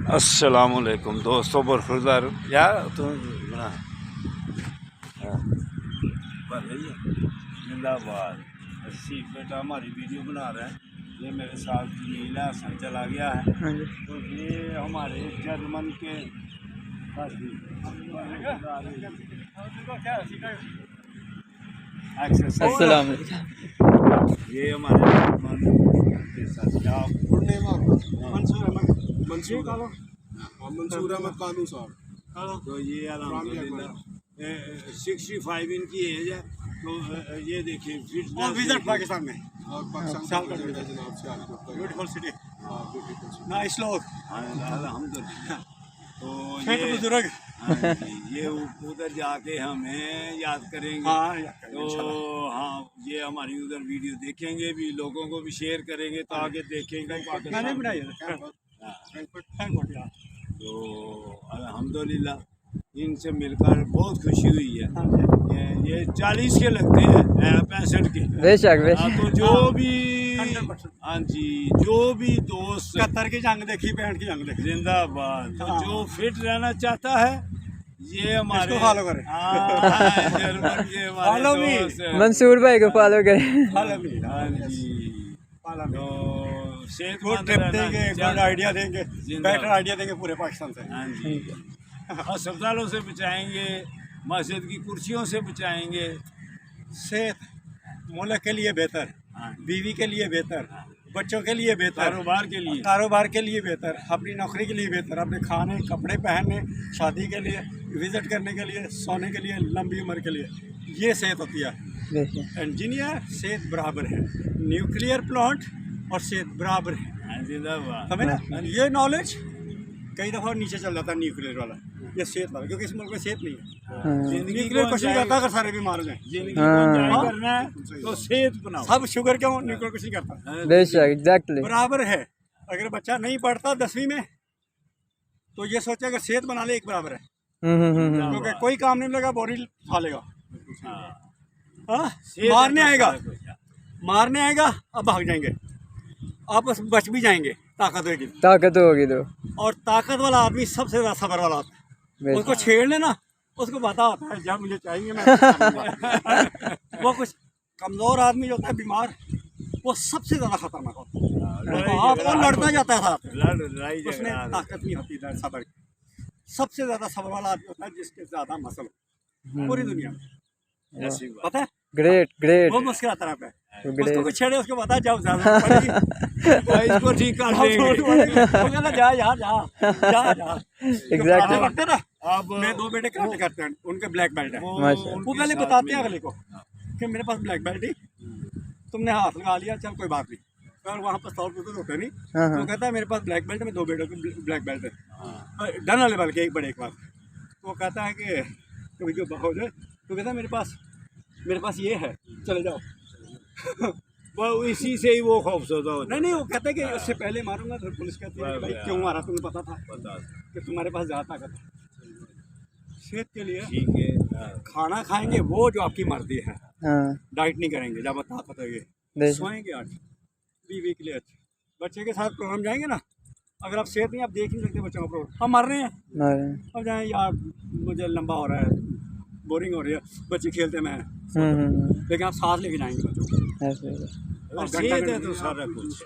अस्सलामुअलैकुम दोस्तों, बरखुरदार यार तुम बना जिंदाबाद। अस्सी बेटा हमारी वीडियो बना रहे हैं। ये मेरे साथ नीला हसन चला गया है, तो ये हमारे जर्मन के अस्सलाम ये हमारे जर्मन के साथ मंसूर अहमद कानू साहब। तो ये अल्हम्दुलिल्लाह 65 इनकी एज है। तो ये देखिए विजिट पाकिस्तान में और पाकिस्तान का जनाब ब्यूटीफुल सिटी, ब्यूटीफुल नाइस लोग, अल्हम्दुलिल्लाह। तो फिट बुजुर्ग। ये उधर जाके हमें याद करेंगे। तो हाँ, ये हमारी उधर वीडियो देखेंगे भी, लोगों को भी शेयर करेंगे ताकि देखेंगे मैंने बनाई है। तो अल्हम्दुलिल्लाह इनसे मिलकर बहुत खुशी हुई है। ये 40 के लगते हैं, 65 के। बेशक तो जो भी हाँ जी, जो भी दोस्त 71 की जंग देखी, 65 की जंग देखी, जिंदाबाद। तो जो फिट रहना चाहता है ये हमारे फॉलो करें। जर्मन के फॉलो हमारे मी। दोस्त हैं। मंसूर भाई को फॉलो करें। हाँ जी। तो गुड टिप देंगे, गुड आइडिया देंगे, बेटर आइडिया देंगे पूरे पाकिस्तान से। हाँ जी। अस्पतालों से बचाएंगे, मस्जिद की कुर्सियों से बचाएंगे। सेहत मुल्क के लिए बेहतर, बीवी के लिए बेहतर, बच्चों के लिए बेहतर, कारोबार के लिए बेहतर, अपनी नौकरी के लिए बेहतर, अपने खाने कपड़े पहनने, शादी के लिए, विजिट करने के लिए, सोने के लिए, लंबी उम्र के लिए, ये सेहत होती है। इंजीनियर सेहत बराबर है, न्यूक्लियर प्लांट और सेहत बराबर है, समझे ना। ये नॉलेज कई दफ़ा नीचे चल जाता है न्यूक्लियर वाला, ये सेहत वाला, क्योंकि इस मुल्क में सेहत नहीं है। न्यूक्लियर कुछ नहीं करता अगर सारे बीमार हो जाए। करना है तो सेहत बनाओ। सब शुगर क्यों, न्यूक्लियर कुछ नहीं करता, बेशक एग्जैक्टली बराबर है। अगर बच्चा नहीं पढ़ता 10वीं में तो ये सोचे अगर सेहत बना ले एक बराबर है, क्योंकि कोई काम नहीं लगा, बोरी खा लेगा। मारने आएगा अब भाग जाएंगे, आप बच भी जाएंगे, ताकत होगी तो। और ताकत वाला आदमी सबसे ज्यादा सबर वाला होता है। उसको छेड़ लेना, उसको पता होता है जब मुझे चाहिए मैं वो कुछ कमजोर आदमी जो होता है बीमार, वो सबसे ज्यादा खतरनाक होता है। वो लड़ता जाता है, उसमें ताकत नहीं होती है सबर की। सबसे ज्यादा सबर वाला आदमी होता है जिसके ज्यादा मसल पूरी दुनिया में, पता है। ग्रेट वो मुस्कुराता रहता है, उसको कुछ छेड़े उसको पता है जब ज्यादा इसको ठीक कर देंगे। जा एग्जैक्टली करते ना। अब मैं 2 बेटे कराटे करते हैं, उनके ब्लैक बेल्ट है। वो पहले बताते हैं अगले को कि मेरे पास ब्लैक बेल्ट ही, तुमने हाथ लगा लिया, चल कोई बात नहीं, और वहाँ पर 100 रुपये तो होते नहीं। तो कहता है मेरे पास ब्लैक बेल्ट में 2 बेटों की ब्लैक बेल्ट है, डन वाले वाले के एक बड़े एक बार। तो वो कहता है कि कभी जो हो जाए, तो कहता है मेरे पास ये है, चले जाओ। वो इसी से ही वो खौफजदा होता है। नहीं, वो कहता है कि उससे पहले मारूंगा, तो पुलिस कहती है भाई क्यों मारा, तुम्हें पता था कि तुम्हारे पास ज़्यादा ताकत है। सेहत के लिए ठीक है, खाना खाएंगे वो जो आपकी मर्जी है, डाइट नहीं करेंगे, जब ताकत होगी सोएंगे 8, बीवी के लिए अच्छे, बच्चे के साथ प्रोग्राम जाएंगे ना। अगर आप सेहत नहीं, आप देख नहीं सकते बच्चों का प्रोग्राम, हम मर रहे हैं, अब जाए यार मुझे लंबा हो रहा है, बोरिंग हो रही है, बच्चे खेलते मैं, लेकिन आप साथ लेके जाएंगे बच्चों को। सेहत है तो सारा कुछ।